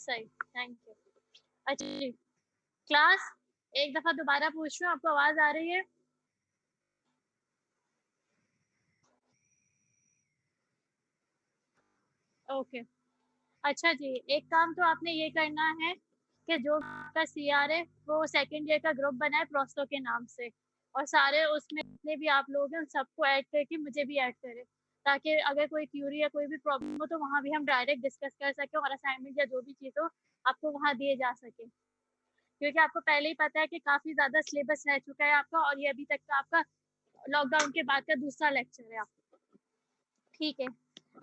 सही, thank you. अच्छा जी, class एक दफ़ा दोबारा पूछ रही हूँ, आपको आवाज़ आ रही है? ओके। अच्छा जी, एक काम तो आपने ये करना है कि जो आपका सीआर है, वो सेकंड ईयर का ग्रुप बनाए प्रोस्तो के नाम से और सारे उसमें जितने भी आप लोग हैं, उन सबको ऐड करके मुझे भी ऐड करें, ताकि अगर कोई क्यूरी या कोई भी प्रॉब्लम हो, तो वहाँ भी हम डायरेक्ट डिस्कस कर सकें और असाइनमेंट या जो भी चीज़ हो, आपको वहाँ दिए जा सके। क्योंकि आपको पहले ही पता है कि काफ़ी ज़्यादा सिलेबस रह चुका है आपका और ये अभी तक का आपका लॉकडाउन के बाद का दूसरा लेक्चर है आपका। ठीक है।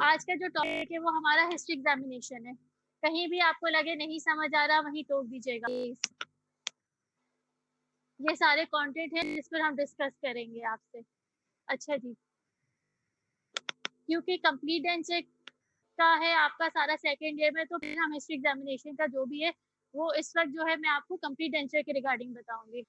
आज का जो टॉपिक है वो हमारा हिस्ट्री एग्जामिनेशन है। कहीं भी आपको लगे नहीं समझ आ रहा वहीं टोक दीजिएगा प्लीज़। ये सारे कंटेंट हैं जिस पर हम डिस्कस करेंगे आपसे। अच्छा जी। क्योंकि कंप्लीट एंड चेक का है आपका सारा सेकंड ईयर में, तो फिर हम हिस्ट्री एग्जामिनेशन का जो भी है वो इस वक़्त जो है मैं आपको कंप्लीट एंड के रिगार्डिंग बताऊँगी।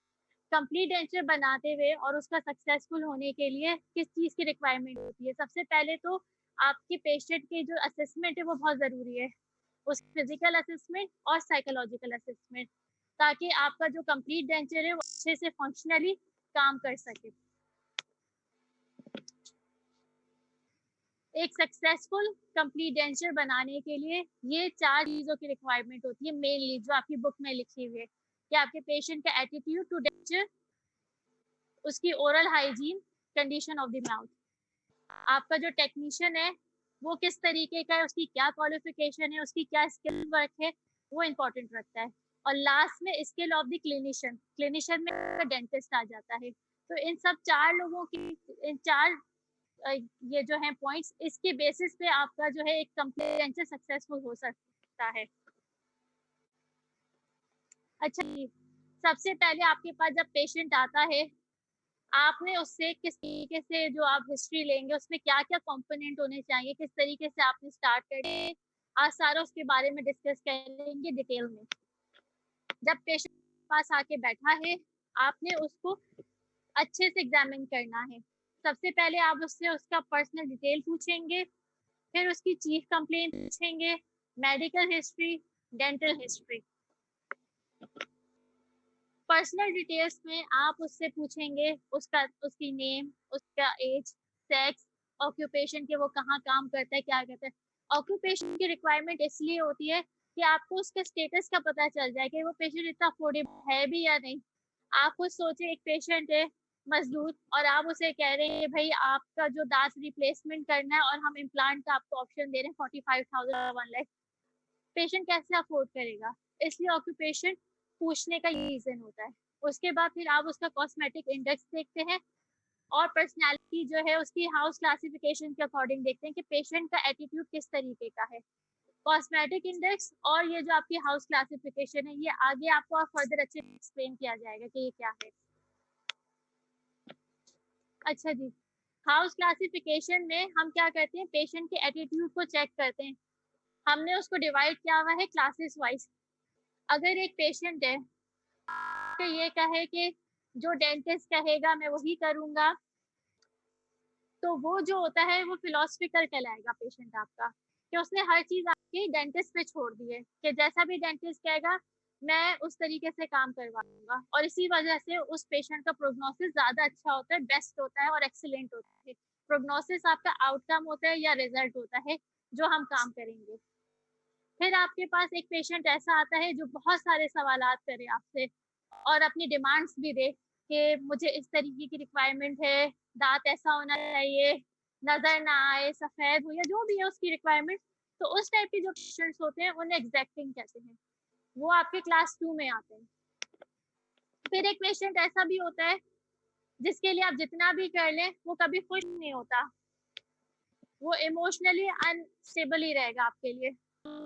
कंप्लीट एंड बनाते हुए और उसका सक्सेसफुल होने के लिए किस चीज़ की रिक्वायरमेंट होती है? सबसे पहले तो आपके पेशेंट की जो असेसमेंट है वो बहुत ज़रूरी है। उसकी फिजिकल असेसमेंट और साइकोलॉजिकल असेसमेंट, ताकि आपका जो कंप्लीट डेंचर है वो अच्छे से फंक्शनली काम कर सके। एक सक्सेसफुल कंप्लीट डेंचर बनाने के लिए ये 4 चीज़ों की रिक्वायरमेंट होती है मेनली, जो आपकी बुक में लिखी हुई है कि आपके पेशेंट का एटीट्यूड टू डेंचर, उसकी oral hygiene, condition of the mouth, आपका जो टेक्नीशियन है वो किस तरीके का है, उसकी क्या क्वालिफिकेशन है, उसकी क्या स्किल वर्क है, वो इम्पोर्टेंट रखता है। और लास्ट में skill of the clinician, clinician में डेंटिस्ट आ जाता है। तो इन सब 4 लोगों की, इन 4 ये जो है पॉइंट्स, इसके बेसिस पे आपका जो है एक कंप्लीट सक्सेसफुल हो सकता है। अच्छा जी, सबसे पहले आपके पास जब पेशेंट आता है, आपने उससे किस तरीके से जो आप हिस्ट्री लेंगे, उसमें क्या-क्या कंपोनेंट होने चाहिए, किस तरीके से आपने स्टार्ट करें, आज सारा उसके बारे में डिस्कस करेंगे डिटेल में। जब पेशेंट पास आके बैठा है, आपने उसको अच्छे से एग्जामिन करना है। सबसे पहले आप उससे उसका पर्सनल डिटेल पूछेंगे, फिर उसकी चीफ कंप्लेंट पूछेंगे, medical history, dental history. Personal details में आप उससे पूछेंगे उसकी नेम, उसका एज, सेक्स, ऑक्यूपेशन के वो कहाँ काम करता है, क्या करता है। ऑक्यूपेशन की रिक्वायरमेंट इसलिए होती है कि आपको उसके स्टेटस का पता चल जाए कि वो पेशेंट इतना अफोर्डेबल है भी या नहीं। आप खुद सोचिए, एक पेशेंट है मजदूर और आप उसे कह रहे हैं भाई आपका जो दांत रिप्लेसमेंट करना है और हम इम्प्लांट का आपको ऑप्शन दे रहे हैं 45,000 1 लाख, पेशेंट कैसे अफोर्ड करेगा? इसलिए ऑक्यूपेशन पूछने का ये रीज़न होता है। उसके बाद फिर आप उसका कॉस्मेटिक इंडेक्स देखते हैं और पर्सनैलिटी जो है उसकी हाउस क्लासिफिकेशन के अकॉर्डिंग देखते हैं कि पेशेंट का एटीट्यूड किस तरीके का है। कॉस्मेटिक इंडेक्स और ये जो आपकी हाउस क्लासिफिकेशन है, ये आगे आपको और फर्दर अच्छे से एक्सप्लेन किया जाएगा कि ये क्या है। अच्छा जी, हाउस क्लासिफिकेशन में हम क्या करते हैं, पेशेंट के एटीट्यूड को चेक करते हैं। हमने उसको डिवाइड किया हुआ है क्लासेस वाइज़। अगर एक पेशेंट है कि ये कहे कि जो डेंटिस्ट कहेगा मैं वही करूँगा, तो वो जो होता है वो फिलॉसफिकल कहलाएगा पेशेंट आपका, कि उसने हर चीज़ आपकी डेंटिस्ट पे छोड़ दी है, कि जैसा भी डेंटिस्ट कहेगा मैं उस तरीके से काम करवा दूँगा और इसी वजह से उस पेशेंट का प्रोग्नोसिस ज़्यादा अच्छा होता है, बेस्ट होता है और एक्सीलेंट होता है। प्रोग्नोसिस आपका आउटकम होता है या रिज़ल्ट होता है जो हम काम करेंगे। फिर आपके पास एक पेशेंट ऐसा आता है जो बहुत सारे सवालात करे आपसे और अपनी डिमांड्स भी दे कि मुझे इस तरीके की रिक्वायरमेंट है, दाँत ऐसा होना चाहिए, नज़र ना आए, सफ़ेद हो या जो भी है उसकी रिक्वायरमेंट। तो उस टाइप के जो पेशेंट्स होते हैं उन्हें एग्ज़ैक्टिंग कहते हैं। वो आपके क्लास 2 में आते हैं। फिर एक पेशेंट ऐसा भी होता है जिसके लिए आप जितना भी कर लें वो कभी खुश नहीं होता। वो इमोशनली अनस्टेबल ही रहेगा आपके लिए।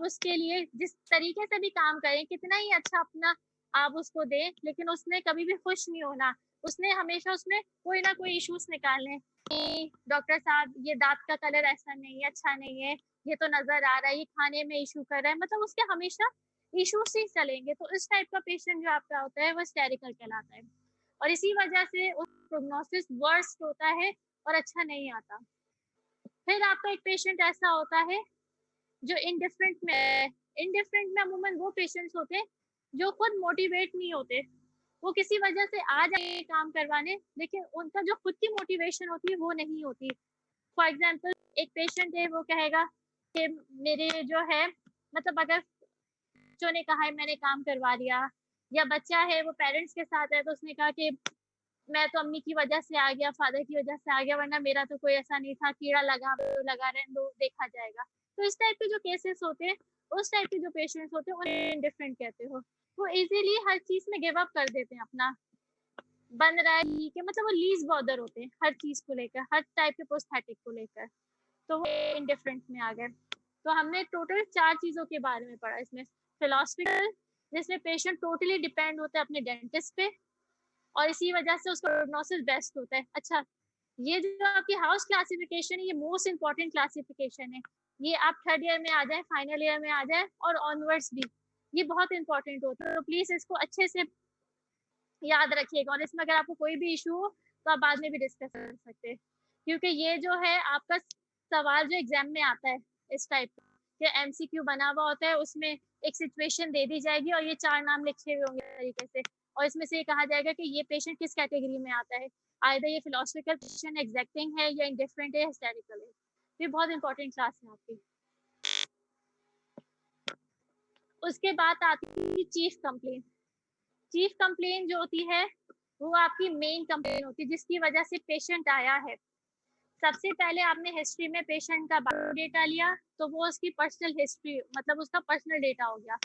उसके लिए जिस तरीके से भी काम करें, कितना ही अच्छा अपना आप उसको दें, लेकिन उसने कभी भी खुश नहीं होना। उसने हमेशा उसमें कोई ना कोई इश्यूज़ निकालने कि डॉक्टर साहब ये दाँत का कलर ऐसा नहीं है, अच्छा नहीं है, ये तो नज़र आ रहा है, ये खाने में इश्यू कर रहा है, मतलब उसके हमेशा इश्यूज़ ही चलेंगे। तो इस टाइप का पेशेंट जो आपका होता है वो हिस्टेरिकल कहलाता है और इसी वजह से उसका प्रोग्नोसिस वर्स्ट होता है और अच्छा नहीं आता। फिर आपका एक पेशेंट ऐसा होता है जो इंडिफरेंट में है, इनडिफरेंट में अमूमन वो पेशेंट्स होते हैं जो खुद मोटिवेट नहीं होते, वो किसी वजह से आ जाए काम करवाने, लेकिन उनका जो खुद की मोटिवेशन होती है वो नहीं होती। फॉर एग्जाम्पल एक पेशेंट है, वो कहेगा कि मेरे जो है मतलब अगर बच्चों ने कहा है मैंने काम करवा लिया, या बच्चा है वो पेरेंट्स के साथ है तो उसने कहा कि मैं तो अम्मी की वजह से आ गया, फादर की वजह से आ गया, वरना मेरा तो कोई ऐसा नहीं था, कीड़ा लगा तो लगा रहने दो, देखा जाएगा। तो इस टाइप के जो केसेस होते हैं, उस टाइप के जो पेशेंट्स होते हैं उन्हें डिफरेंट कहते हो। वो इजीली हर चीज में गिव अप कर देते हैं अपना, बन रहा है कि मतलब वो लीज बॉदर होते हैं हर चीज को लेकर, हर टाइप के प्रोस्थेटिक को लेकर, तो वो इनडिफरेंट में आ गए। तो हमने टोटल 4 चीजों के बारे में पढ़ा इसमें। फिलोसफिकल, जिसमें पेशेंट टोटली डिपेंड होता है अपने डेंटिस्ट पे, और इसी वजह से उसका प्रोग्नोसिस बेस्ट होता है। अच्छा, ये जो आपकी हाउस क्लासिफिकेशन है, ये मोस्ट इंपॉर्टेंट क्लासिफिकेशन है। ये आप थर्ड ईयर में आ जाए, फाइनल ईयर में आ जाए और ऑनवर्ड्स भी, ये बहुत इंपॉर्टेंट होता है। तो प्लीज इसको अच्छे से याद रखिएगा, और इसमें अगर आपको कोई भी इशू हो तो आप बाद में भी डिस्कस कर सकते हैं, क्योंकि ये जो है आपका सवाल जो एग्जाम में आता है इस टाइप का एमसीक्यू बना हुआ होता है, उसमें एक सिचुएशन दे दी जाएगी और ये 4 नाम लिखे हुए होंगे तरीके से, और इसमें से ये कहा जाएगा कि ये पेशेंट किस कैटेगरी में आता है, आइदर ये फिलोसफिकल पेशेंट एग्जैक्टिंग है, या इंडिफरेंट है, हिस्टेरिकल है। ये बहुत इंपॉर्टेंट क्लास है आपकी। उसके बाद आती है चीफ कंप्लेन। चीफ कंप्लेन जो होती है वो आपकी मेन कंप्लेन होती है, जिसकी वजह से पेशेंट आया है। सबसे पहले आपने हिस्ट्री में पेशेंट का बायोडेटा लिया, तो वो उसकी पर्सनल हिस्ट्री मतलब उसका पर्सनल डेटा हो गया।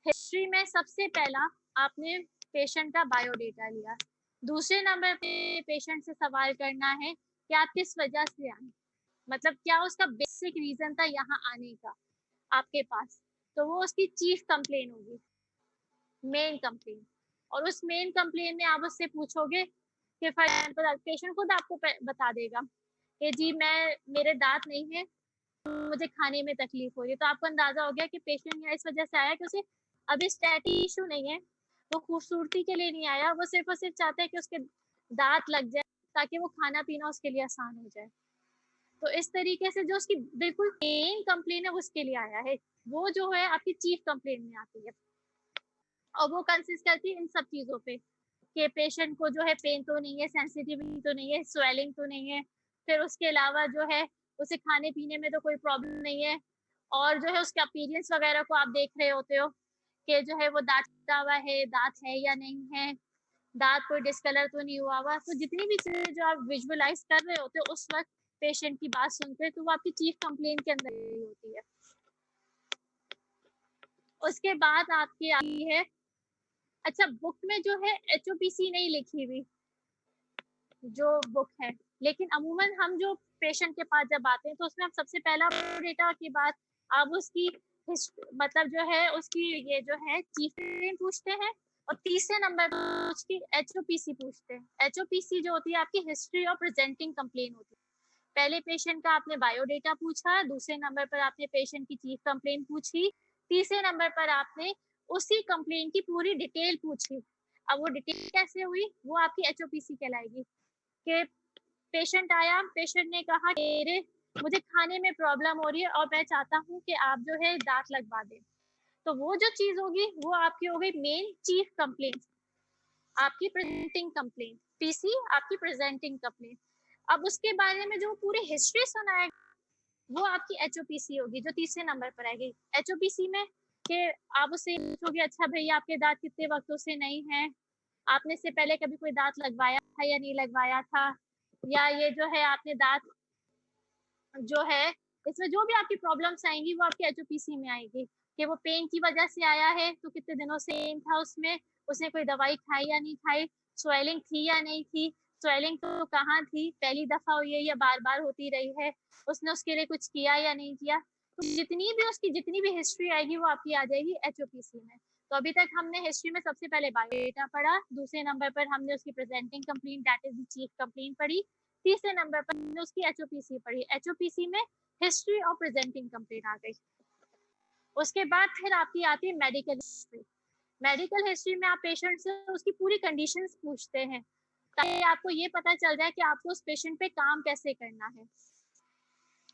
हिस्ट्री में सबसे पहला आपने पेशेंट का बायोडेटा लिया। दूसरे नंबर पे पेशेंट से सवाल करना है कि आप किस वजह से आए, मतलब क्या उसका बेसिक रीजन था यहाँ आने का आपके पास, तो वो उसकी चीफ कंप्लेन होगी, मेन कंप्लेन। और उस मेन कंप्लेन में आप उससे पूछोगे कि फॉर एग्जाम्पल पेशेंट खुद आपको बता देगा कि जी मैं मेरे दांत नहीं है, मुझे खाने में तकलीफ हो रही है, तो आपको अंदाजा हो गया कि पेशेंट यहाँ इस वजह से आया कि उसे अभी स्टैटी इशू नहीं है, वो खूबसूरती के लिए नहीं आया, वो सिर्फ और सिर्फ चाहता है कि उसके दांत लग जाए ताकि वो खाना पीना उसके लिए आसान हो जाए। तो इस तरीके से जो उसकी बिल्कुल मेन कंप्लेन है वो उसके लिए आया है, वो जो है आपकी चीफ कंप्लेन में आती है, और वो कंसिस्ट करती है इन सब चीजों पे कि पेशेंट को जो है पेन तो नहीं है, सेंसिटिविटी तो नहीं है, स्वेलिंग तो नहीं है, फिर उसके अलावा जो है उसे खाने पीने में तो कोई प्रॉब्लम नहीं है, और जो है उसके अपीयरेंस वगैरह को आप देख रहे होते हो कि जो है वो दांत टूटा हुआ है, दांत है या नहीं है, दांत कोई डिस्कलर तो नहीं हुआ हुआ। तो जितनी भी चीजें जो आप विजुअलाइज कर रहे होते हो उस वक्त पेशेंट की बात सुनते हैं, तो वो आपकी चीफ कंप्लेन के अंदर ही होती है। उसके बाद आपकी आती है, अच्छा बुक में जो है एचओपीसी नहीं लिखी हुई जो बुक है, लेकिन अमूमन हम जो पेशेंट के पास जब आते हैं तो उसमें हम सबसे पहला डेटा के बाद आप उसकी मतलब जो है उसकी ये जो है चीफ पूछते हैं, और तीसरे नंबर पर उसकी एचओपीसी पूछते हैं। एचओपीसी जो होती है आपकी हिस्ट्री और प्रेजेंटिंग कंप्लेन होती है। पहले पेशेंट का आपने बायोडेटा पूछा, दूसरे नंबर पर आपने पेशेंट की चीफ कंप्लेन पूछी, तीसरे नंबर पर आपने उसी कंप्लेन की पूरी डिटेल पूछी। अब वो डिटेल कैसे हुई, वो आपकी एचओपीसी कहलाएगी कि पेशेंट आया, पेशेंट ने कहा कि मुझे खाने में प्रॉब्लम हो रही है और मैं चाहता हूँ कि आप जो है दांत लगवा दें, तो वो जो चीज होगी वो आपकी हो गई मेन चीफ कंप्लेंट, आपकी प्रेजेंटिंग कंप्लेंट। पीसी आपकी प्रेजेंटिंग कंप्लेंट। अब उसके बारे में जो पूरी हिस्ट्री सुनाएगा वो आपकी एचओपीसी होगी, जो तीसरे नंबर पर आएगी। एचओपीसी में कि आप उससे पूछोगे अच्छा भैया आपके दांत कितने वक्तों से नहीं है, आपने इससे पहले कभी कोई दांत लगवाया था या नहीं लगवाया था, या ये जो है आपने दांत जो है इसमें जो भी आपकी प्रॉब्लम्स आएंगी वो आपकी एचओपीसी में आएगी कि वो पेन की वजह से आया है तो कितने दिनों से पेन था उसमें, उसने कोई दवाई खाई या नहीं खाई, स्वेलिंग थी या नहीं थी, स्वेलिंग तो कहाँ थी, पहली दफा हुई है या बार बार होती रही है, उसने उसके लिए कुछ किया या नहीं किया। तो जितनी भी उसकी जितनी भी हिस्ट्री आएगी वो आपकी आ जाएगी एचओपीसी में। तो अभी तक हमने हिस्ट्री में सबसे पहले बायोडेटा पढ़ा, दूसरे नंबर पर हमने उसकी presenting complaint that is the chief complaint पढ़ी, तीसरे नंबर पर हमने उसकी एचओपीसी पढ़ी। एचओपीसी में हिस्ट्री और प्रेजेंटिंग कंप्लेंट आ गई। उसके बाद फिर आपकी आती है मेडिकल हिस्ट्री। मेडिकल हिस्ट्री में आप पेशेंट से उसकी पूरी कंडीशंस पूछते हैं ताकि आपको ये पता चल जाए कि आपको उस पेशेंट पे काम कैसे करना है।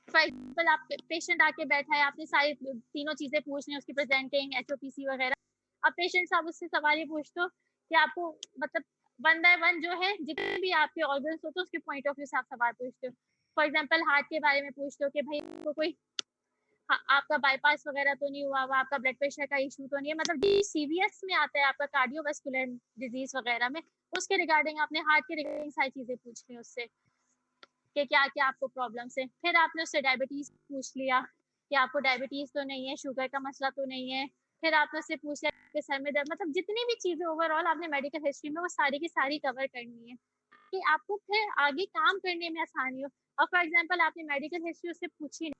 फॉर एग्जाम्पल आप पेशेंट आके बैठा है, आपने सारी तीनों चीजें पूछ ली, उसकी प्रेजेंटिंग, एचओपीसी वगैरह। अब पेशेंट से आप उससे सवाल ये पूछते हो कि आपको मतलब वन बाय वन जो है जितने भी आपके ऑर्गन्स होते हैं उसके पॉइंट ऑफ व्यू से आप सवाल पूछते हो। फॉर एग्जाम्पल हार्ट के बारे में पूछते हो कि भाई आपको कोई आपका बाईपास वगैरह तो नहीं हुआ हुआ, आपका ब्लड प्रेशर का इशू तो नहीं है, मतलब ये सीवीएस में आता है आपका कार्डियोवास्कुलर डिजीज वगैरह में, उसके रिगार्डिंग आपने हार्ट के रिगार्डिंग सारी चीजें पूछ ली उससे कि क्या क्या आपको प्रॉब्लम्स है। फिर आपने उससे डायबिटीज पूछ लिया कि आपको डायबिटीज तो नहीं है, शुगर का मसला तो नहीं है। फिर आपने उससे पूछ लिया कि सर में दर्द, मतलब जितनी भी चीजें ओवरऑल आपने मेडिकल हिस्ट्री में वो सारी की सारी कवर करनी है कि आपको फिर आगे काम करने में आसानी हो। और फॉर एग्जाम्पल आपने मेडिकल हिस्ट्री उससे पूछी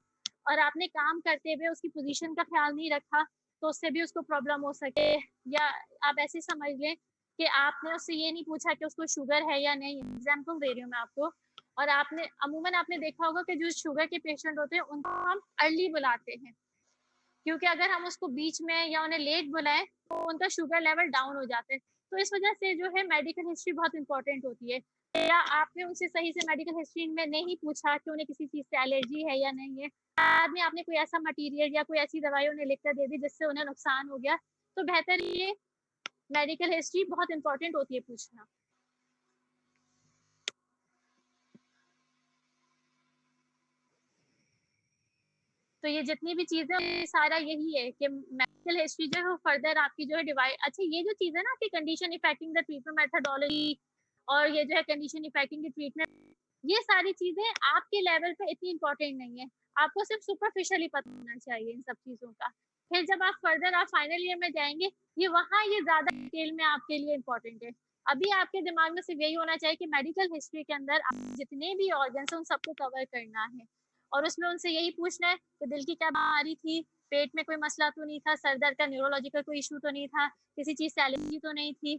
और आपने काम करते हुए उसकी पोजीशन का ख्याल नहीं रखा तो उससे भी उसको प्रॉब्लम हो सके। या आप ऐसे समझ लें कि आपने उससे ये नहीं पूछा कि उसको शुगर है या नहीं, एग्जाम्पल दे रही हूँ मैं आपको। और आपने अमूमन आपने देखा होगा कि जो शुगर के पेशेंट होते हैं उनको हम अर्ली बुलाते हैं, क्योंकि अगर हम उसको बीच में या उन्हें लेट बुलाएं तो उनका शुगर लेवल डाउन हो जाता है। तो इस वजह से जो है मेडिकल हिस्ट्री बहुत इंपॉर्टेंट होती है। या आपने उनसे सही से मेडिकल हिस्ट्री में नहीं पूछा कि उन्हें किसी चीज से एलर्जी है या नहीं है, बाद में आपने कोई ऐसा मटेरियल या कोई ऐसी दवाई उन्हें लिख कर दे दी जिससे उन्हें नुकसान हो गया, तो बेहतर ये मेडिकल हिस्ट्री बहुत इंपॉर्टेंट होती है पूछना। तो ये जितनी भी चीजें ये सारा यही है कि मेडिकल हिस्ट्री जो है वो फर्दर आपकी जो है डिवाइड। अच्छा, ये जो चीज है ना कि condition affecting the treatment methodology और ये जो है कंडीशन इफेक्टिंग द ट्रीटमेंट, ये सारी चीजें आपके लेवल पे इतनी इंपॉर्टेंट नहीं है, आपको सिर्फ सुपरफिशियली पता होना चाहिए इन सब चीजों का। फिर जब आप फर्दर आप फाइनल ईयर में जाएंगे ये वहाँ ये ज्यादा डिटेल में आपके लिए इम्पोर्टेंट है। अभी आपके दिमाग में सिर्फ यही होना चाहिए कि मेडिकल हिस्ट्री के अंदर जितने भी ऑर्गन्स हैं उन सबको कवर करना है और उसमें उनसे यही पूछना है कि दिल की क्या बीमारी थी, पेट में कोई मसला तो नहीं था, सर दर्द का न्यूरोलॉजिकल कोई इशू तो नहीं था, किसी चीज से एलर्जी तो नहीं थी,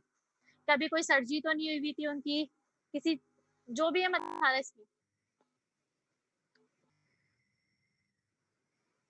कभी कोई सर्जरी तो नहीं हुई थी उनकी, किसी जो भी है मतलब इसमें।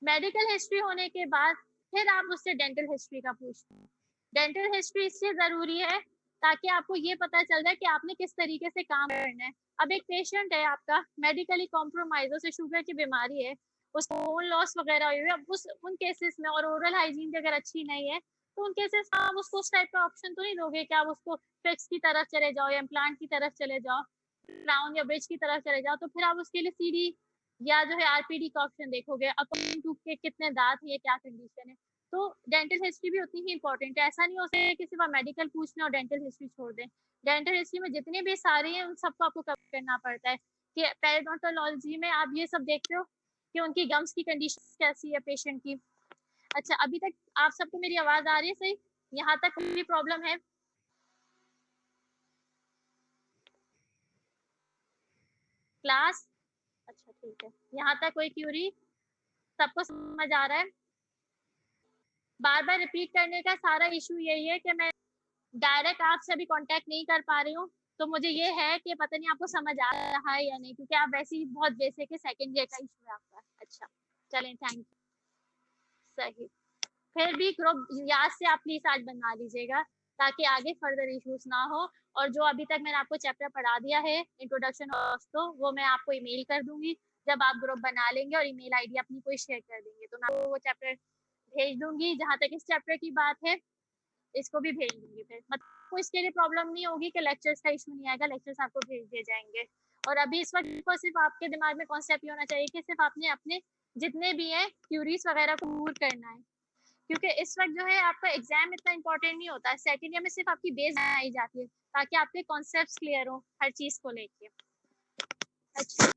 मेडिकल हिस्ट्री होने के बाद फिर आप उससे डेंटल हिस्ट्री का पूछते हैं। डेंटल हिस्ट्री इसलिए जरूरी है ताकि आपको ये पता चल जाए कि आपने किस तरीके से काम करना है। अब एक पेशेंट है आपका मेडिकली कॉम्प्रोमाइज, उसे शुगर की बीमारी है, उसको बोन लॉस वगैरह हुई है, अब उन केसेस में और ओरल हाइजीन भी अगर अच्छी नहीं है तो उन केसेस में आप उसको उस टाइप का ऑप्शन तो नहीं दोगे कि आप उसको फिक्स की तरफ चले जाओ या इम्प्लांट की तरफ चले जाओ, क्राउन या ब्रिज की तरफ चले जाओ, तो फिर आप उसके लिए सीडी या जो है आरपीडी का ऑप्शन देखोगे अकॉर्डिंग टू के कितने दांत है, क्या कंडीशन है। तो डेंटल हिस्ट्री भी उतनी ही इंपॉर्टेंट है, ऐसा नहीं हो सकता कि सिर्फ आप मेडिकल पूछ लें और डेंटल हिस्ट्री छोड़ दें। डेंटल हिस्ट्री में जितने भी सारे हैं उन सबको आपको कवर करना पड़ता है कि पेरिडोंटोलॉजी में आप ये सब देखते हो कि उनकी गम्स की कंडीशन कैसी है पेशेंट की। अच्छा, अभी तक आप सबको मेरी आवाज आ रही है सही? यहाँ तक कोई भी प्रॉब्लम है? क्लास? अच्छा ठीक है, यहाँ तक कोई क्यूरी? सबको समझ आ रहा है? बार बार रिपीट करने का सारा इशू यही है कि मैं डायरेक्ट आपसे अभी कांटेक्ट नहीं कर पा रही हूँ, तो मुझे ये है कि पता नहीं आपको समझ आ रहा है या नहीं, क्योंकि आप वैसे ही बहुत बेसिक है, सेकंड ईयर का इशू है आपका। अच्छा चलें, थैंक यू। सही। फिर भी ग्रुप याद से आप प्लीज आज बना लीजिएगा ताकि आगे फर्दर इश्यूज ना हो। और जो अभी तक मैंने आपको चैप्टर पढ़ा दिया है इंट्रोडक्शन तो वो मैं आपको ईमेल कर दूंगी जब आप ग्रुप बना लेंगे और ईमेल आईडी अपनी कोई शेयर कर देंगे तो मैं आपको वो चैप्टर भेज दूंगी। जहाँ तक इस चैप्टर की बात है इसको भी भेज दूंगी, फिर मतलब आपको इसके लिए प्रॉब्लम नहीं होगी कि लेक्चर्स का इशू नहीं आएगा, लेक्चर्स आपको भेज दिए जाएंगे। और अभी इस वक्त को सिर्फ आपके दिमाग में कॉन्सेप्ट ये होना चाहिए कि सिर्फ आपने अपने जितने भी हैं क्यूरीज वगैरह को दूर करना है, क्योंकि इस वक्त जो है आपका एग्जाम इतना इंपॉर्टेंट नहीं होता है, सेकंड ईयर में सिर्फ आपकी बेस बनाई जाती है ताकि आपके कॉन्सेप्ट्स क्लियर हो हर चीज को लेके। अच्छा,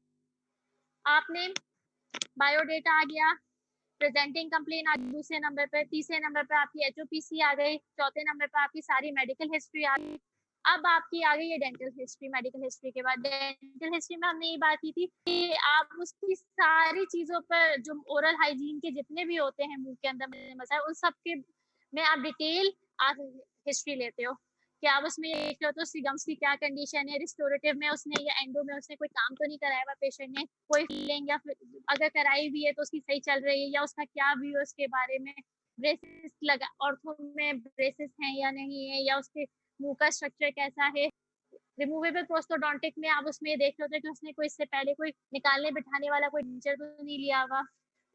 आपने बायोडेटा आ गया, प्रेजेंटिंग कंप्लेन आ गई दूसरे नंबर पे, तीसरे नंबर पे आपकी एचओपीसी आ गई, चौथे नंबर पे आपकी सारी मेडिकल हिस्ट्री आ गई। अब आपकी आ गई है डेंटल हिस्ट्री। मेडिकल हिस्ट्री के बाद डेंटल हिस्ट्री में हमने ये बात की थी कि आप उसकी सारी चीजों पर जो ओरल हाइजीन के जितने भी होते हैं मुंह के अंदर मसाले उन सब के में आप डिटेल हिस्ट्री लेते हो कि आप उसमें ये देख लो तो उसकी गम्स की क्या कंडीशन है, रिस्टोरेटिव में उसने या एंडो में उसने कोई काम तो नहीं कराया हुआ पेशेंट ने, कोई फीलिंग, या फिर अगर कराई भी है तो उसकी सही चल रही है या उसका क्या व्यू है उसके बारे में, ब्रेसेस लगा ऑर्थो में ब्रेसेस हैं या नहीं है, या उसके मुंह का स्ट्रक्चर कैसा है, रिमूवेबल प्रोस्टोडोंटिक में आप उसमें देख रहे होते हैं कि उसने कोई इससे पहले कोई निकालने बिठाने वाला कोई टीचर तो नहीं लिया हुआ।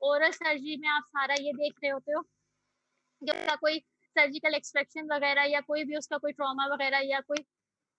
ओरल सर्जरी में आप सारा ये देख रहे होते हो कि उसका कोई सर्जिकल एक्सट्रैक्शन वगैरह या कोई भी उसका कोई ट्रॉमा वगैरह या कोई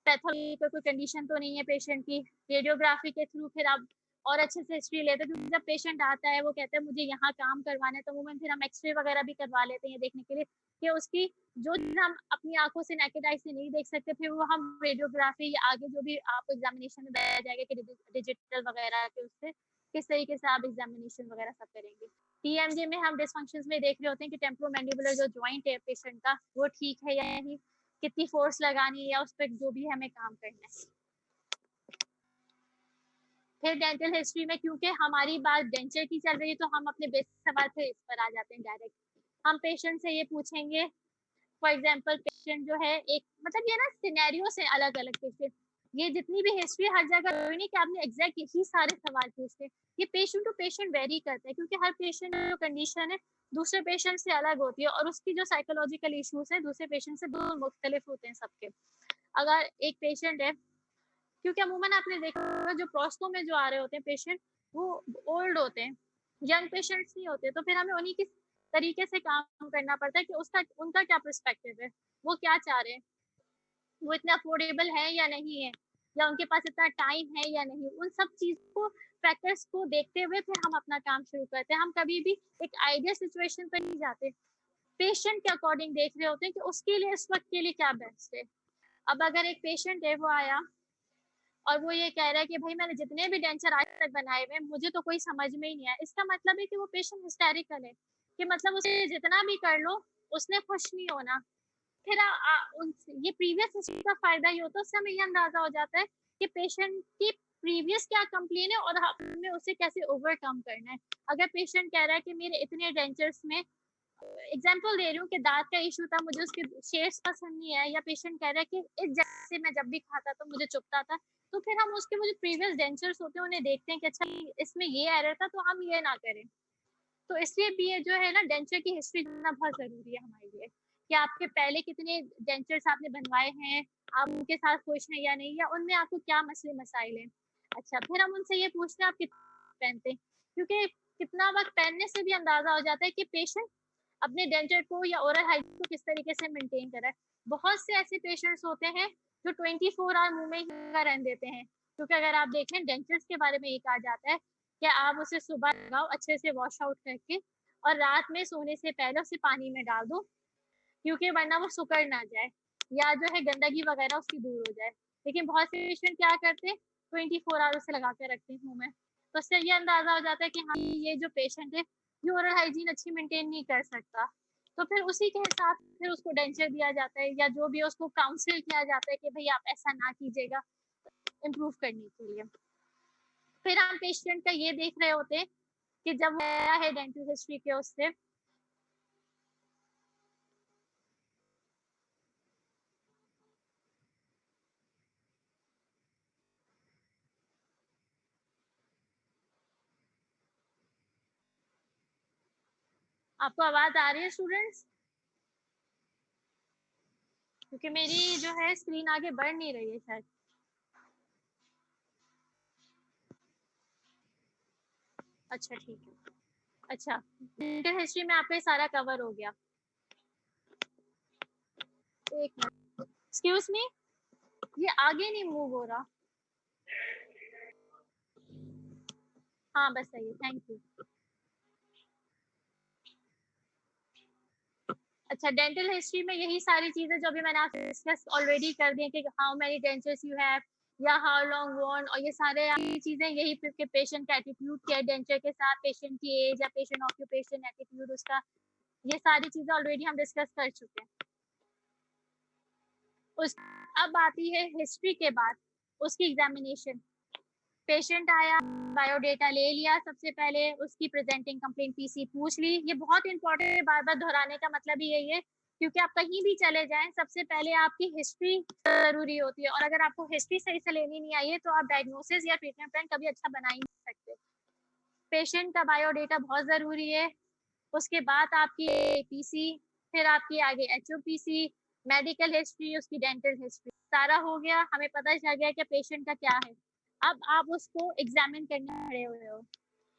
पैथोलॉजी का कोई कंडीशन तो नहीं है पेशेंट की। रेडियोग्राफी के थ्रू फिर आप और अच्छे से हिस्ट्री लेते हैं, क्योंकि जब पेशेंट आता है वो कहता है मुझे यहाँ काम करवाना है, तो अमूमन फिर हम एक्सरे वगैरह भी करवा लेते हैं देखने के लिए कि उसकी जो चीज़ हम अपनी आंखों से नेकेड आई से नहीं देख सकते, फिर वो हम रेडियोग्राफी या आगे जो भी आपको एग्जामिनेशन में बताया जाएगा कि डिजिटल वगैरह के उससे किस तरीके से आप एग्जामिनेशन वगैरह सब करेंगे। टीएमजे में हम डिस्फंक्शंस में देख रहे होते हैं कि टेम्पोरोमैंडिबुलर जो जॉइंट है पेशेंट का वो ठीक है या नहीं, कितनी फोर्स लगानी है या उस पर जो भी हमें काम करना है। फिर डेंटल हिस्ट्री में क्योंकि हमारी बात डेंचर की चल रही है तो हम अपने बेसिक सवाल फिर इस पर आ जाते हैं डायरेक्ट। हम पेशेंट से ये पूछेंगे, फॉर एग्जांपल पेशेंट जो है एक मतलब ये ना सिनेरियो से अलग अलग पेशेंट, ये जितनी भी हिस्ट्री हर जगह कोई नहीं कि आपने एग्जैक्ट यही सारे सवाल पूछते, ये पेशेंट टू पेशेंट वेरी करता है, क्योंकि हर पेशेंट जो कंडीशन है दूसरे पेशेंट से अलग होती है और उसकी जो साइकोलॉजिकल इश्यूज है दूसरे पेशेंट से बिल्कुल मुख्तलिफ होते हैं सबके। अगर एक पेशेंट है, क्योंकि अमूमन आपने देखा होगा जो प्रोस्को में जो आ रहे होते हैं पेशेंट वो ओल्ड होते हैं, यंग पेशेंट्स नहीं होते, तो फिर हमें उन्हीं की तरीके से काम करना पड़ता है कि उसका उनका क्या पर्सपेक्टिव है, वो क्या चाह रहे हैं, वो इतने अफोर्डेबल है या नहीं है, या उनके पास इतना टाइम है या नहीं, उन सब चीज को फैक्टर्स को देखते हुए फिर हम अपना काम शुरू करते हैं। हम कभी भी एक आइडियल सिचुएशन पर नहीं जाते, पेशेंट के अकॉर्डिंग देख रहे होते हैं कि उसके लिए इस वक्त के लिए क्या बेस्ट है। अब अगर एक पेशेंट है वो आया और वो ये कह रहा है कि भाई मैंने जितने भी डेंचर आज तक बनाए हुए मुझे तो कोई समझ में ही नहीं आया, इसका मतलब है कि वो पेशेंट हिस्टेरिकल है, कि मतलब उसे जितना भी कर लो उसने खुश नहीं होना। फिर ये प्रीवियस हिस्ट्री का फायदा ये होता है, उससे हमें ये अंदाजा हो जाता है कि पेशेंट की प्रीवियस क्या कंप्लेन है और हमें उसे कैसे ओवरकम करना है। अगर पेशेंट कह रहा है कि मेरे इतने डेंचर्स में, एग्जाम्पल दे रही हूँ कि दांत का इशू था, मुझे उसके शेड्स पसंद नहीं है, या पेशेंट कह रहा है कि इस जैसे मैं जब भी खाता तो मुझे चुभता था, तो फिर हम उसके वो जो प्रीवियस डेंचर्स होते हैं उन्हें देखते हैं कि अच्छा इसमें ये एरर था तो हम ये ना करें। तो इसलिए भी ये जो है ना डेंचर की हिस्ट्री जानना बहुत जरूरी है हमारे लिए, कि आपके पहले कितने डेंचर्स आपने बनवाए हैं, आप उनके साथ खुश हैं या नहीं, या उनमें आपको क्या मसले मसाइल हैं। अच्छा, फिर हम उनसे ये पूछते हैं आप कितना पहनते हैं, क्योंकि कितना वक्त पहनने से भी अंदाजा हो जाता है कि पेशेंट अपने डेंचर को या ओरल हाइजीन को किस तरीके से मेंटेन करा है। बहुत से ऐसे पेशेंट्स होते हैं जो 24 आवर मुंह में ही रहने देते हैं, क्योंकि अगर आप देखें डेंचर्स के बारे में ये कहा जाता है कि आप उसे सुबह लगाओ अच्छे से वॉश आउट करके और रात में सोने से पहले उसे पानी में डाल दो, क्योंकि वरना वो सुकड़ ना जाए या जो है गंदगी वगैरह उसकी दूर हो जाए। लेकिन बहुत से पेशेंट क्या करते हैं 24 आवर से लगा के रखते हैं मुंह में, तो उससे ये अंदाजा हो जाता है कि हाँ ये जो पेशेंट है ये ओरल हाइजीन अच्छी मेंटेन नहीं कर सकता, तो फिर उसी के हिसाब से फिर उसको डेंचर दिया जाता है या जो भी उसको काउंसिल किया जाता है कि भाई आप ऐसा ना कीजिएगा इम्प्रूव करने के लिए। फिर हम पेशेंट का ये देख रहे होते हैं कि जब आया है डेंटल हिस्ट्री के उससे, आपको आवाज आ रही है स्टूडेंट्स? क्योंकि मेरी जो है स्क्रीन आगे बढ़ नहीं रही है शायद। अच्छा ठीक है। अच्छा, डेंटल हिस्ट्री में आपका सारा कवर हो गया। एक मिनट, एक्सक्यूज मी, ये आगे नहीं मूव हो रहा। हाँ बस सही है, थैंक यू। अच्छा, डेंटल हिस्ट्री में यही सारी चीजें जो अभी मैंने आपसे डिस्कस ऑलरेडी कर दी कि how many dentures you have या हाउ लॉन्ग वॉन, और ये सारे चीजें यही के पेशेंट का एटीट्यूड क्या है डेंचर के साथ, पेशेंट की एज या पेशेंट ऑक्यूपेशन एटीट्यूड उसका, ये सारी चीजें ऑलरेडी हम डिस्कस कर चुके हैं। उस अब आती है हिस्ट्री के बाद उसकी एग्जामिनेशन। पेशेंट आया, बायोडेटा ले लिया, सबसे पहले उसकी प्रेजेंटिंग कंप्लेंट पीसी पूछ ली। ये बहुत इंपॉर्टेंट है, बार बार दोहराने का मतलब ही यही है, क्योंकि आप कहीं भी चले जाएं सबसे पहले आपकी हिस्ट्री जरूरी होती है, और अगर आपको हिस्ट्री सही से लेनी नहीं आई है तो आप डायग्नोसिस या ट्रीटमेंट प्लान कभी अच्छा बना ही नहीं सकते। पेशेंट का बायोडेटा बहुत जरूरी है, उसके बाद आपकी पीसी, फिर आपकी आगे एचओपीसी, मेडिकल हिस्ट्री, उसकी डेंटल हिस्ट्री, सारा हो गया, हमें पता चल गया कि पेशेंट का क्या है। अब आप उसको एग्जामिन करने खड़े हुए हो।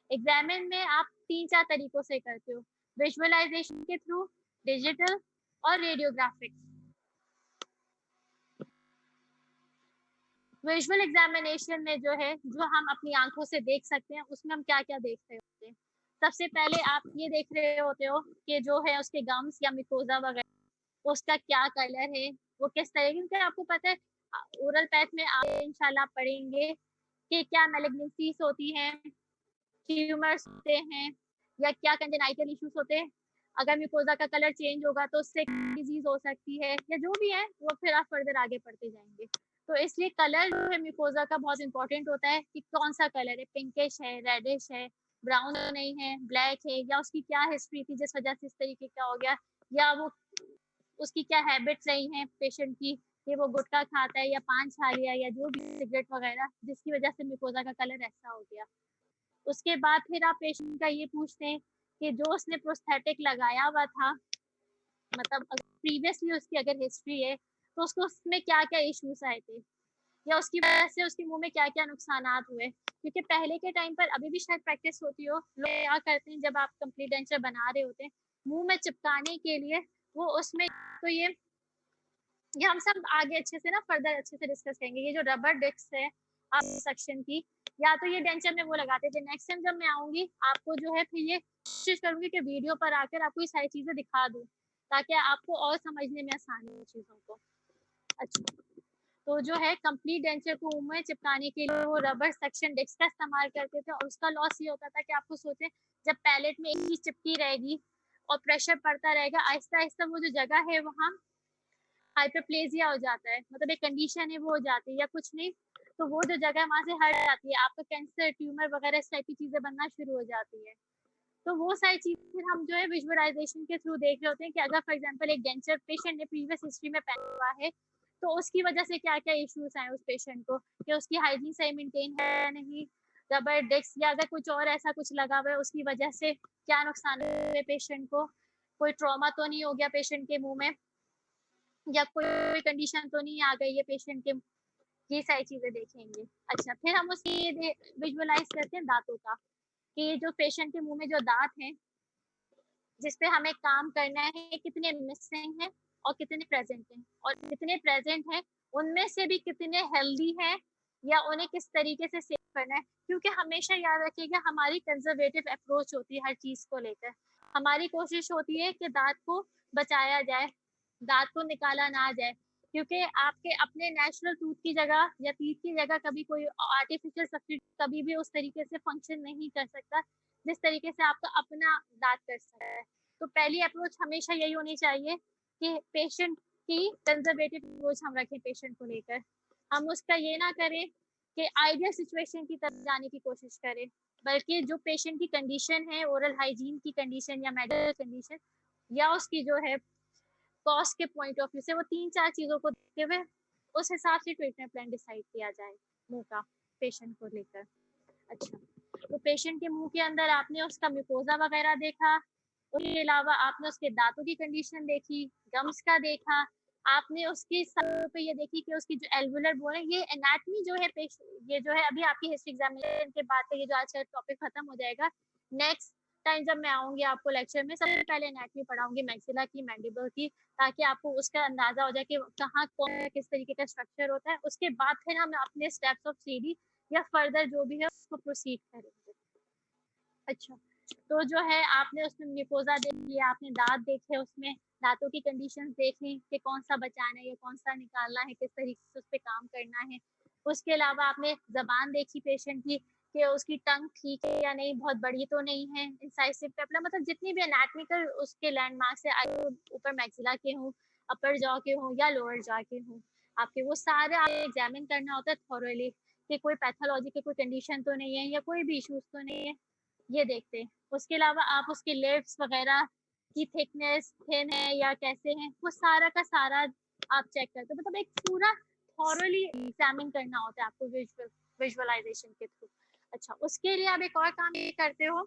एग्जामिन में आप 3-4 तरीकों से करते हो, विजुअलाइजेशन के थ्रू, डिजिटल और रेडियोग्राफिक्स। विजुअल एग्जामिनेशन में जो है, जो हम अपनी आंखों से देख सकते हैं, उसमें हम क्या क्या देख रहे होते हैं। सबसे पहले आप ये देख रहे होते हो कि जो है उसके गम्स या मिकोजा वगैरह, उसका क्या कलर है, वो किस तरीके से, आपको पता है ओरल पैथ में आप इंशाल्लाह पढ़ेंगे कि क्या मैलिग्नेंसीज होती हैं, ट्यूमर्स होते हैं, या क्या कंजेनाइटल इश्यूज होते हैं। अगर म्यूकोजा का कलर चेंज होगा तो उससे डिजीज हो सकती है, या जो भी है वो फिर आप फर्दर आगे पढ़ते जाएंगे। तो इसलिए कलर जो है म्यूकोजा का बहुत इंपॉर्टेंट होता है कि कौन सा कलर है, पिंकिश है, रेडिश है, ब्राउन नहीं है, ब्लैक है, या उसकी क्या हिस्ट्री थी जिस वजह से इस तरीके का हो गया, या वो उसकी क्या हैबिट्स रही हैं पेशेंट की, कि वो गुटखा खाता है या पान खा लिया या जो भी सिगरेट वगैरह, जिसकी वजह से म्यूकोजा का कलर ऐसा हो गया। उसके बाद फिर आप पेशेंट का ये पूछते हैं कि जो उसने प्रोस्थेटिक लगाया हुआ था, मतलब प्रीवियसली उसकी अगर हिस्ट्री है तो उसको उसमें क्या क्या इश्यूज आए थे, या उसकी वजह से उसके मुंह में क्या क्या नुकसान हुए। क्योंकि पहले के टाइम पर, अभी भी शायद प्रैक्टिस होती हो, लोग क्या करते हैं जब आप कंप्लीट डेंचर बना रहे होते हैं, मुंह में चिपकाने के लिए वो उसमें, तो ये हम सब आगे अच्छे से ना फर्दर अच्छे से डिस्कस करेंगे। ये जो रबर डिस्क है आप सेक्शन की, या तो ये डेंचर में वो लगाते थे। नेक्स्ट टाइम जब मैं आऊंगी आपको जो है फिर ये कोशिश करूंगी कि वीडियो पर आकर आपको ये सारी चीजें दिखा दूं, ताकि आपको और समझने में आसानी हो चीजों को। अच्छा, तो जो है कंप्लीट डेंचर को मुंह में चिपकाने के लिए वो रबर सेक्शन डिस्क का इस्तेमाल करते थे, और उसका लॉस ये होता था कि आपको सोचे जब पैलेट में एक ही चिपकी रहेगी और प्रेशर पड़ता रहेगा, आहिस्ता आहिस्ता वो जो जगह है वहाँ हाइपरप्लेजिया हो जाता है, मतलब एक कंडीशन है वो हो जाती है, या कुछ नहीं तो वो जो जगह वहां से हट जाती है, आपका कैंसर, ट्यूमर वगैरह इस टाइप की चीजें बनना शुरू हो जाती है। तो वो सारी चीज फिर हम जो है विजुअलाइजेशन के थ्रू देख रहे होते हैं कि अगर फॉर एग्जांपल एक डेंचर पेशेंट ने प्रीवियस हिस्ट्री में पहना हुआ है, तो उसकी वजह से क्या क्या इश्यूज आए उस पेशेंट को, कि उसकी हाइजीन सही मेंटेन है या नहीं, रबर डिस्क या अगर कुछ और ऐसा कुछ लगा हुआ है उसकी वजह से क्या नुकसान हुए पेशेंट को, कोई ट्रॉमा तो नहीं हो गया पेशेंट के मुंह में, या कोई कंडीशन तो नहीं आ गई है पेशेंट के, ये सारी चीजें देखेंगे। अच्छा, फिर हम उसकी विजुअलाइज करते हैं दांतों का, कि जो पेशेंट के मुंह में जो दांत हैं जिसपे हमें काम करना है, कितने मिसिंग हैं और कितने प्रेजेंट हैं, और कितने प्रेजेंट हैं उनमें से भी कितने हेल्दी हैं, या उन्हें किस तरीके से सेव करना है। क्योंकि हमेशा याद रखिएगा हमारी कंजर्वेटिव अप्रोच होती है हर चीज को लेकर। हमारी कोशिश होती है कि दांत को बचाया जाए, दांत को निकाला ना जाए, क्योंकि आपके अपने नेचुरल टूथ की जगह या टीथ की जगह कभी कोई आर्टिफिशियल सब्स्टिट्यूट कभी भी उस तरीके से फंक्शन नहीं कर सकता जिस तरीके से आपका अपना दांत कर सकता है। तो पहली अप्रोच हमेशा यही होनी चाहिए कि पेशेंट की कंजर्वेटिव अप्रोच हम रखें पेशेंट को लेकर। हम उसका ये ना करें कि आइडियल सिचुएशन की तरफ जाने की कोशिश करें, बल्कि जो पेशेंट की कंडीशन है, ओरल हाइजीन की कंडीशन या मेडिकल कंडीशन, या उसकी जो है कॉस्ट के पॉइंट ऑफ व्यू से, वो 3-4 चीज़ों को देखते हुए उस हिसाब से ट्रीटमेंट प्लान डिसाइड किया जाए मुँह का पेशेंट को लेकर। अच्छा, तो पेशेंट के मुँह के अंदर आपने उसका म्यूकोज़ा वगैरह देखा, उसके अलावा आपने उसके दाँतों की कंडीशन देखी, गम्स का देखा, आपने उसकी सर पे ये देखी कि उसकी जो एल्वुलर बोन है, ये एनाटॉमी जो है ये जो है अभी आपकी हिस्ट्री एग्जामिनेशन के बाद से ये जो आज का टॉपिक खत्म हो जाएगा। नेक्स्ट टाइम जब मैं आऊँगी आपको लेक्चर में सबसे पहले एनाटॉमी पढ़ाऊँगी मैक्सिला की, मैंडिबल की, ताकि आपको उसका अंदाज़ा हो जाए कि कहाँ कौन किस तरीके का स्ट्रक्चर होता है। उसके बाद फिर हम अपने स्टेप्स ऑफ सीडी या फर्दर जो भी है उसको प्रोसीड करेंगे। अच्छा, तो जो है आपने उसमें म्यूकोज़ा देख लिया, आपने दाँत देखे, उसमें दाँतों की कंडीशंस देख ली कि कौन-सा बचाना है या कौन-सा निकालना है, किस तरीके से उस पे काम करना है। उसके अलावा आपने ज़बान देखी पेशेंट की कि उसकी टंग ठीक है या नहीं, बहुत बड़ी तो नहीं है, इंसाइसिव पेप्ला, मतलब जितनी भी एनाटॉमिकल उसके लैंडमार्क्स है, चाहे वो ऊपर मैक्सिला के हों, अपर जॉ के हों या लोअर जॉ के हों, आपके वो सारे आपको एग्ज़ामिन करना होता है थॉरोली, कि कोई पैथोलॉजी की कोई कंडीशन तो नहीं है या कोई भी इश्यूज़ तो नहीं है, ये देखते हैं। उसके अलावा आप उसके लिप्स वगैरह की थिकनेस थिन है या कैसे हैं, वो सारा का सारा आप चेक करते हो, मतलब एक पूरा थॉरोली एग्जामिन करना होता है आपको विजुअलाइजेशन के थ्रू। अच्छा, उसके लिए आप एक और काम ये करते हो,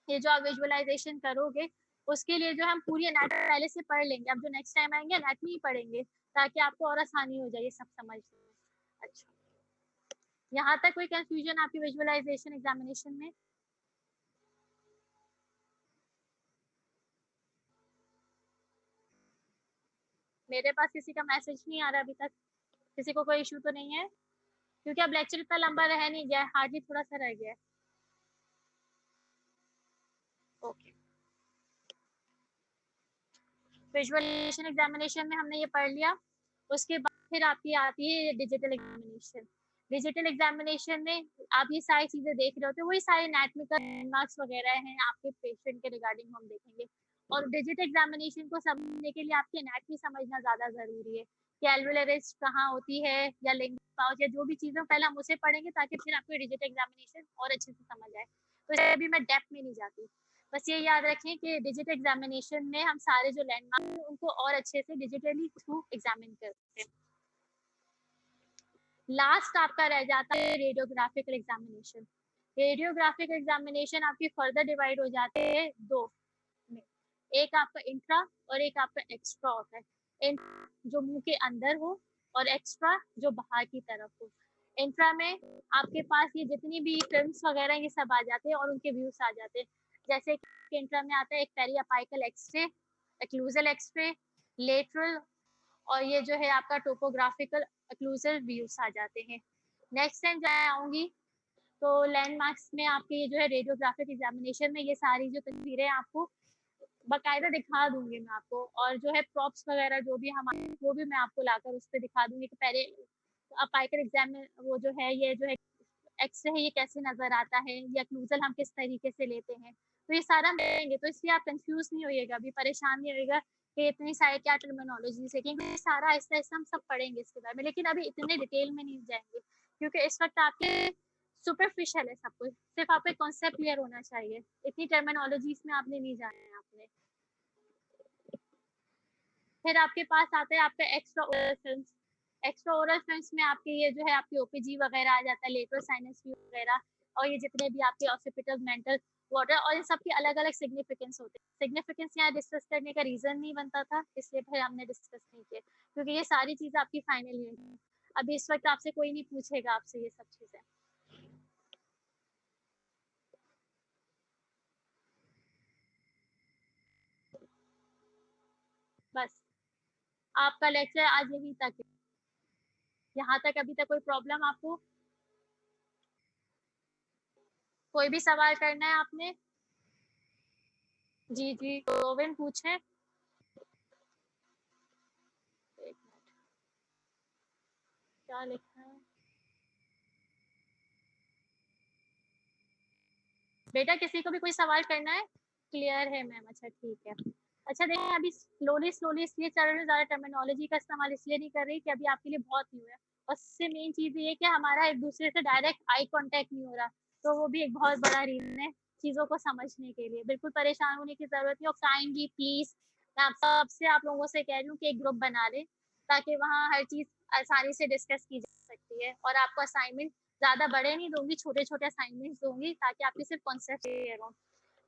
ये जो आप विजुअलाइजेशन करोगे उसके लिए जो हम पूरी एनाटॉमी पहले से पढ़ लेंगे, अब जो नेक्स्ट टाइम आएंगे एनाटॉमी ही पढ़ेंगे ताकि आपको और आसानी हो जाए सब समझने में। अच्छा, यहाँ तक कोई कंफ्यूजन आपकी विजुअलाइजेशन एग्जामिनेशन में? मेरे पास किसी का मैसेज नहीं आ रहा अभी तक, किसी को कोई इशू तो नहीं है? क्योंकि अब लेक्चर इतना लंबा रह नहीं गया है, हार्डली थोड़ा सा रह गया है। ओके, विजुअलाइजेशन एग्जामिनेशन में हमने ये पढ़ लिया। उसके बाद फिर आपकी आती है डिजिटल एग्जामिनेशन। डिजिटल एग्जामिनेशन में आप ये सारी चीजें देख रहे होते हैं, वही सारे एनाटॉमिकल लैंडमार्क्स वगैरह हैं आपके पेशेंट के रिगार्डिंग हम देखेंगे। और डिजिटल एग्जामिनेशन को समझने के लिए आपकी एनाटॉमी समझना ज्यादा जरूरी है कि एल्वियोलर रिस्ट कहाँ होती है या लिंग पाउच या जो भी चीजें पहले हम उसे पढ़ेंगे ताकि फिर आपको डिजिटल एग्जामिनेशन और अच्छे से समझ आए। तो इसे अभी मैं डेप्थ में नहीं जाती, बस ये याद रखें कि डिजिटल एग्जामिनेशन में हम सारे जो लैंडमार्क हैं उनको और अच्छे से डिजिटली थ्रू एग्जामिन करते हैं। लास्ट आपका रह जाता है रेडियोग्राफिकल एग्जामिनेशन। रेडियोग्राफिक एग्जामिनेशन आपकी फर्दर डिवाइड हो जाते हैं दो में, एक आपका इंट्रा और एक आपका एक्स्ट्रा होता है। जो मुंह के अंदर हो और एक्स्ट्रा जो बाहर की तरफ हो। इंट्रा में आपके पास ये जितनी भी फिल्म्स वगैरह ये सब आ जाते हैं और उनके व्यूज आ जाते हैं। जैसे इंट्रा में आता है एक पेरियापाइकल एक्सरे, एक्लूजल एक्सरे, लेटरल, और ये जो है आपका टोपोग्राफिकल एक्लूजल व्यूज आ जाते हैं। नेक्स्ट टाइम जब आऊंगी तो लैंडमार्क्स में आपके ये जो है रेडियोग्राफिक एग्जामिनेशन में ये सारी जो तस्वीरें आपको बकायदा दिखा दूंगी मैं आपको, और जो है प्रॉप्स वगैरह जो भी हमारे वो भी मैं आपको लाकर उस पर दिखा दूंगी कि पहले अपाइकर एग्जाम में वो जो है ये जो है एक्सरे है ये कैसे नजर आता है या क्लूजल हम किस तरीके से लेते हैं, तो ये सारा मिलेंगे। तो इसलिए आप कंफ्यूज नहीं होइएगा, अभी परेशान नहीं होइएगा कि इतनी सारी क्या टर्मिनोलॉजी है, क्योंकि सारा आहिस्ता आहिस्ता हम सब पढ़ेंगे इसके बारे में, लेकिन अभी इतने डिटेल में नहीं जाएंगे क्योंकि इस वक्त आपके सुपरफिशियल है सब कुछ, सिर्फ आपको कॉन्सेप्ट क्लियर होना चाहिए, इतनी टर्मिनोलॉजीज में आपने नहीं जाना है आपने। फिर आपके पास आता है आपका extra oral films. Extra oral films में आपके ये जो है आपकी ओपीजी वगैरह आ जाता है, लेटरल साइनस वगैरह, और ये जितने भी आपके ऑक्सीपिटल मेंटल वाटर, और इन सबके अलग अलग सिग्निफिकेंस होते हैं। सिग्निफिकेंस यहाँ डिस्कस करने का रीजन नहीं बनता था, इसलिए फिर हमने डिस्कस नहीं किया क्योंकि ये सारी चीजें आपकी फाइनल है। अभी इस वक्त आपसे कोई नहीं पूछेगा आपसे ये सब चीजें। बस आपका लेक्चर आज यहीं तक है। यहाँ तक अभी तक कोई प्रॉब्लम आपको, कोई भी सवाल करना है आपने? जी जी, गोविंद पूछे। क्या लिखा है बेटा, किसी को भी कोई सवाल करना है? क्लियर है मैम, अच्छा ठीक है। अच्छा देखिए, अभी स्लोली स्लोली इसलिए चल रही, ज्यादा टर्मिनोलॉजी का इस्तेमाल इसलिए नहीं कर रही कि अभी आपके लिए बहुत न्यू है, और सबसे मेन चीज ये कि हमारा एक दूसरे से डायरेक्ट आई कांटेक्ट नहीं हो रहा, तो वो भी एक बहुत बड़ा रीजन है चीजों को समझने के लिए। बिल्कुल परेशान होने की जरूरत नहीं, और काइंडली प्लीज मैं आप सबसे आप लोगों से कह रही हूँ कि एक ग्रुप बना ले ताकि वहाँ हर चीज आसानी से डिस्कस की जा सकती है, और आपको असाइनमेंट ज्यादा बड़े नहीं दूंगी, छोटे छोटे असाइनमेंट्स दूंगी ताकि आपके सिर्फ कॉन्सेप्ट क्लियर हो।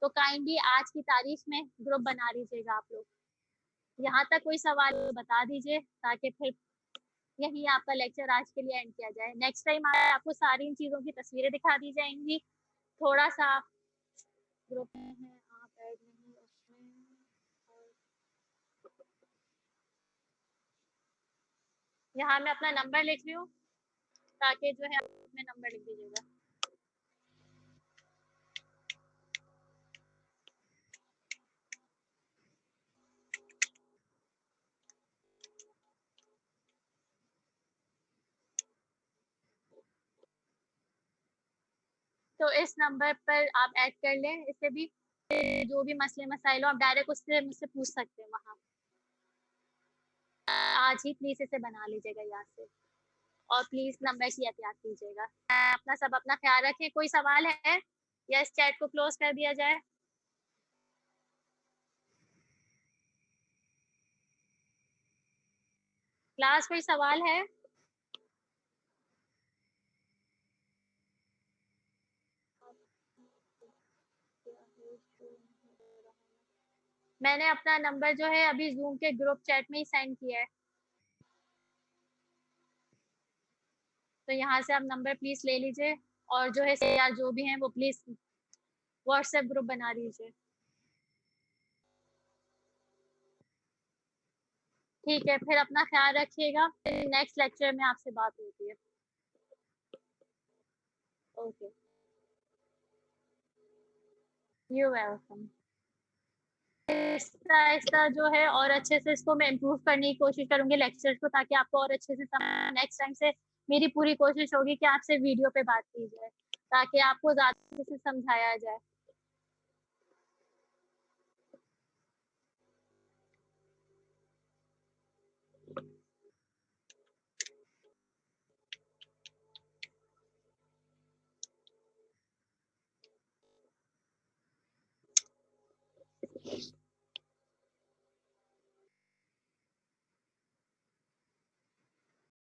तो काइंडली आज की तारीख में ग्रुप बना लीजिएगा आप लोग। यहाँ तक कोई सवाल बता दीजिए ताकि फिर यही आपका लेक्चर आज के लिए एंड किया जाए। नेक्स्ट टाइम आपको सारी इन चीजों की तस्वीरें दिखा दी जाएंगी। थोड़ा सा ग्रुप में है, आप ऐड नहीं उसमें, यहाँ मैं अपना नंबर लिख रही हूँ ताकि जो है आप अपने नंबर लिख दीजिएगा। तो इस नंबर पर आप ऐड कर लें, इससे भी जो भी मसले मसाइल हो आप डायरेक्ट उससे मुझसे पूछ सकते हैं वहाँ। आज ही प्लीज इसे बना लीजिएगा यहाँ से, और प्लीज नंबर की एहतियात कीजिएगा। अपना सब अपना ख्याल रखें। कोई सवाल है या इस चैट को क्लोज कर दिया जाए? क्लास कोई सवाल है? मैंने अपना नंबर जो है अभी ज़ूम के ग्रुप चैट में ही सेंड किया है। तो यहाँ से आप नंबर प्लीज़ ले लीजिए और जो है या जो भी हैं वो प्लीज़ व्हाट्सएप ग्रुप बना लीजिए। ठीक है, फिर अपना ख़्याल रखिएगा। फिर नेक्स्ट लेक्चर में आपसे बात होती है। Okay, you welcome. आहिस्ता-आहिस्ता जो है और अच्छे से इसको मैं इम्प्रूव करने की कोशिश करूँगी लेक्चर्स को, ताकि आपको और अच्छे से नेक्स्ट टाइम से मेरी पूरी कोशिश होगी कि आपसे वीडियो पे बात की जाए, ताकि आपको ज़्यादा अच्छे से समझाया जाए।